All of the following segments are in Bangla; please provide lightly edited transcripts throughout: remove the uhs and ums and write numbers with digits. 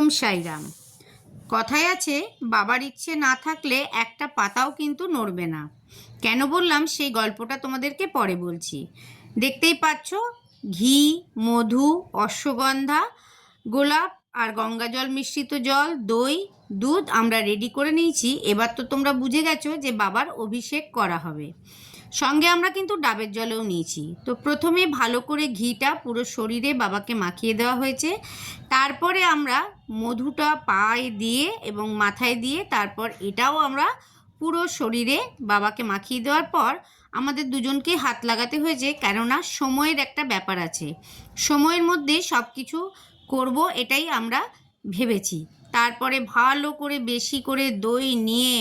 ওম সাইরাম। কথায় আছে, বাবার ইচ্ছে না থাকলে একটা পাতাও কিন্তু নড়বে না। কেন বললাম সেই গল্পটা তোমাদেরকে পরে বলছি। দেখতেই পাচ্ছ, ঘি, মধু, অশ্বগন্ধা, গোলাপ আর গঙ্গা জল মিশ্রিত জল, দই, দুধ আমরা রেডি করে নিয়েছি। এবার তো তোমরা বুঝে গেছো যে বাবার অভিষেক করা হবে। সঙ্গে আমরা কিন্তু ডাবের জলও নিয়েছি। তো প্রথমে ভালো করে ঘিটা পুরো শরীরে বাবাকে মাখিয়ে দেওয়া হয়েছে। তারপরে আমরা মধুটা পায়ে দিয়ে এবং মাথায় দিয়ে তারপর এটাও আমরা পুরো শরীরে বাবাকে মাখিয়ে দেওয়ার পর আমাদের দুজনকে হাত লাগাতে হয়েছে, কেননা সময়ের একটা ব্যাপার আছে। সময়ের মধ্যে সব কিছু করবো, এটাই আমরা ভেবেছি। তারপরে ভালো করে বেশি করে দই নিয়ে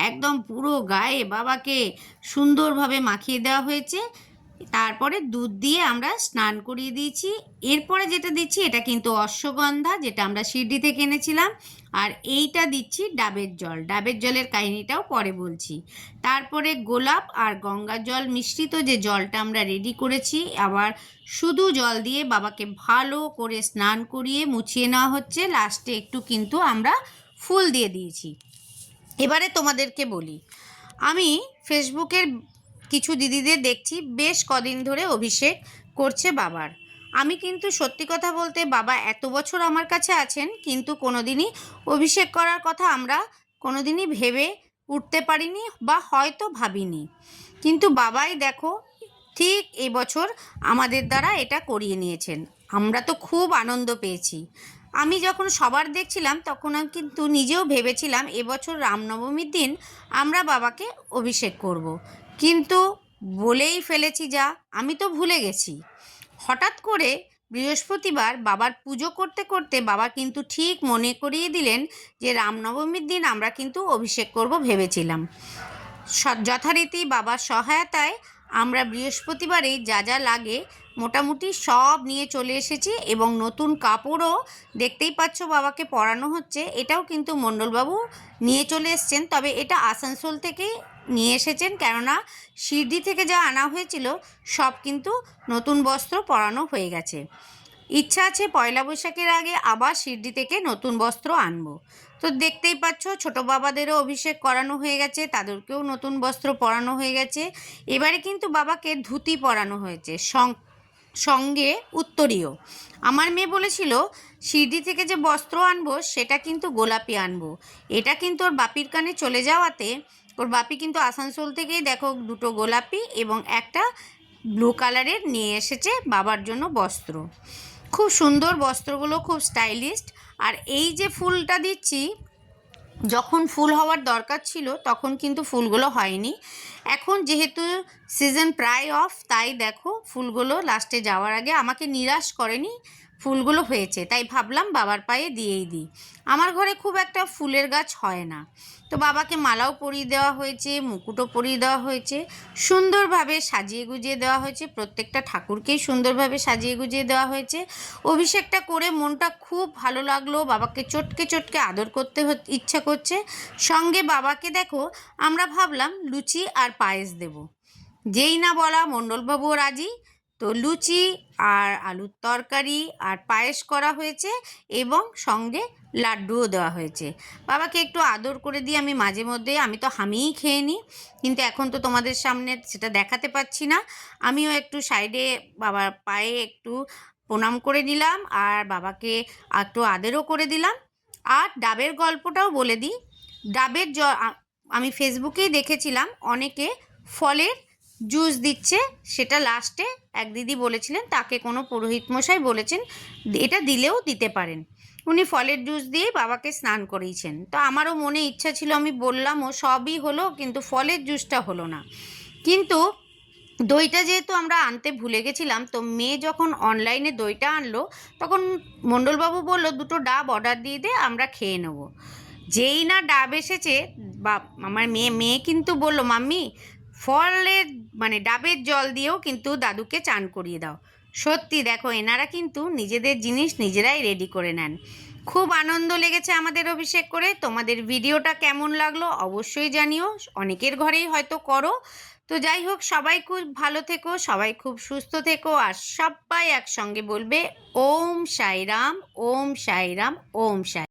একদম পুরো গায়ে বাবাকে সুন্দরভাবে মাখিয়ে দেওয়া হয়েছে। তারপরে দুধ দিয়ে আমরা স্নান করিয়ে দিয়েছি। এরপরে যেটা দিচ্ছি এটা কিন্তু অশ্বগন্ধা, যেটা আমরা শিরডি থেকে এনেছিলাম। আর এইটা দিচ্ছি ডাবের জল। ডাবের জলের কাহিনিটাও পরে বলছি। তারপরে গোলাপ আর গঙ্গা জল মিশ্রিত যে জলটা আমরা রেডি করেছি, আবার শুধু জল দিয়ে বাবাকে ভালো করে স্নান করিয়ে মুছিয়ে নেওয়া হচ্ছে। লাস্টে একটু কিন্তু আমরা ফুল দিয়ে দিয়েছি। এবারে তোমাদেরকে বলি, আমি ফেসবুকের কিছু দিদিদের দেখছি বেশ কদিন ধরে অভিষেক করছে বাবার। আমি কিন্তু সত্যি কথা বলতে, বাবা এত বছর আমার কাছে আছেন, কিন্তু কোনোদিনই অভিষেক করার কথা আমরা কোনোদিনই ভেবে উঠতে পারিনি বা হয়তো ভাবিনি। কিন্তু বাবাই দেখো ঠিক এবছর আমাদের দ্বারা এটা করিয়ে নিয়েছেন। আমরা তো খুব আনন্দ পেয়েছি। আমি যখন সবার দেখছিলাম তখন আমি কিন্তু নিজেও ভেবেছিলাম এবছর রামনবমীর দিন আমরা বাবাকে অভিষেক করব। কিন্তু বলেই ফেলেছি যা, আমি তো ভুলে গেছি। হঠাৎ করে বৃহস্পতিবার বাবার পুজো করতে করতে বাবা কিন্তু ঠিক মনে করিয়ে দিলেন যে রামনবমীর দিন আমরা কিন্তু অভিষেক করব ভেবেছিলাম। যথারীতি বাবার সহায়তায় আমরা বৃহস্পতিবারেই যা যা লাগে মোটামুটি সব নিয়ে চলে এসেছি, এবং নতুন কাপড়ও দেখতেই পাচ্ছ বাবাকে পরানো হচ্ছে। এটাও কিন্তু মণ্ডলবাবু নিয়ে চলে এসছেন, তবে এটা আসানসোল থেকেই নিয়ে এসেছেন, কেননা শিরডি থেকে যা আনা হয়েছিল সব কিন্তু নতুন বস্ত্র পরানো হয়ে গেছে। ইচ্ছা আছে পয়লা বৈশাখের আগে আবার শিরডি থেকে নতুন বস্ত্র আনবো। তো দেখতেই পাচ্ছ ছোটো বাবাদেরও অভিষেক করানো হয়ে গেছে, তাদেরকেও নতুন বস্ত্র পরানো হয়ে গেছে। এবারে কিন্তু বাবাকে ধুতি পরানো হয়েছে, সঙ্গে উত্তরীয়। আমার মেয়ে বলেছিল শিরডি থেকে যে বস্ত্র আনবো সেটা কিন্তু গোলাপি আনবো। এটা কিন্তু ওর বাপির কানে চলে যাওয়াতে ওর বাপি কিন্তু আসানসোল থেকেই দেখো দুটো গোলাপি এবং একটা ব্লু কালারের নিয়ে এসেছে বাবার জন্য বস্ত্র। খুব সুন্দর বস্ত্রগুলো, খুব স্টাইলিস্ট। আর এই যে ফুলটা দিচ্ছি, যখন ফুল হওয়ার দরকার ছিল তখন কিন্তু ফুলগুলো হয়নি। এখন যেহেতু সিজন প্রায় অফ, তাই দেখো ফুলগুলো লাস্টে যাওয়ার আগে আমাকে নিরাশ করেনি, ফুলগুলো হয়েছে। তাই ভাবলাম বাবার পায়ে দিয়েই দিই। আমার ঘরে খুব একটা ফুলের গাছ হয় না, তো বাবাকে মালাও পরিয়ে দেওয়া হয়েছে, মুকুটও পরিয়ে দেওয়া হয়েছে, সুন্দরভাবে সাজিয়ে গুজিয়ে দেওয়া হয়েছে। প্রত্যেকটা ঠাকুরকেই সুন্দরভাবে সাজিয়ে গুজিয়ে দেওয়া হয়েছে। অভিষেকটা করে মনটা খুব ভালো লাগলো, বাবাকে চটকে চটকে আদর করতে ইচ্ছা করছে। সঙ্গে বাবাকে দেখো আমরা ভাবলাম লুচি আর পায়েস দেব। যেই না বলা মণ্ডলবাবুও রাজি। তো লুচি আর আলুর তরকারি আর পায়েস করা হয়েছে, এবং সঙ্গে লাড্ডুও দেওয়া হয়েছে। বাবাকে একটু আদর করে দিয়ে আমি মাঝে মধ্যে, আমি তো হামিই খেয়ে নিই, কিন্তু এখন তো তোমাদের সামনে সেটা দেখাতে পাচ্ছি না। আমিও একটু সাইডে বাবার পায়ে একটু প্রণাম করে নিলাম, আর বাবাকে একটু আদরও করে দিলাম। আর ডাবের গল্পটাও বলে দিই। ডাবের আমি ফেসবুকেই দেখেছিলাম অনেকে ফলের জুস দিচ্ছে, সেটা লাস্টে এক দিদি বলেছিলেন তাকে কোনো পুরোহিত মশাই বলেছেন এটা দিলেও দিতে পারেন। উনি ফলের জুস দিয়ে বাবাকে স্নান করিয়েছেন। তো আমারও মনে ইচ্ছা ছিল, আমি বললাম ও সবই হলো, কিন্তু ফলের জুসটা হলো না। কিন্তু দইটা যেহেতু আমরা আনতে ভুলে গেছিলাম, তো মেয়ে যখন অনলাইনে দইটা আনলো তখন মণ্ডলবাবু বলল দুটো ডাব অর্ডার দিয়ে দে, আমরা খেয়ে নেব। যেই না ডাব এসেছে, বা আমার মেয়ে কিন্তু বলল মাম্মি ফলের মানে ডাবের জল দিয়েও কিন্তু দাদুকে চান করিয়ে দাও। সত্যি দেখো এনারা কিন্তু নিজেদের জিনিস নিজেরাই রেডি করে নেন। খুব আনন্দ লেগেছে আমাদের অভিষেক করে। তোমাদের ভিডিওটা কেমন লাগলো অবশ্যই জানিও, অনেকের ঘরেই হয়তো করো। তো যাই হোক, সবাই খুব ভালো থেকো, সবাই খুব সুস্থ থেকো, আর সবাই একসঙ্গে বলবে ওম সাইরাম, ওম সাইরাম, ওম সাই।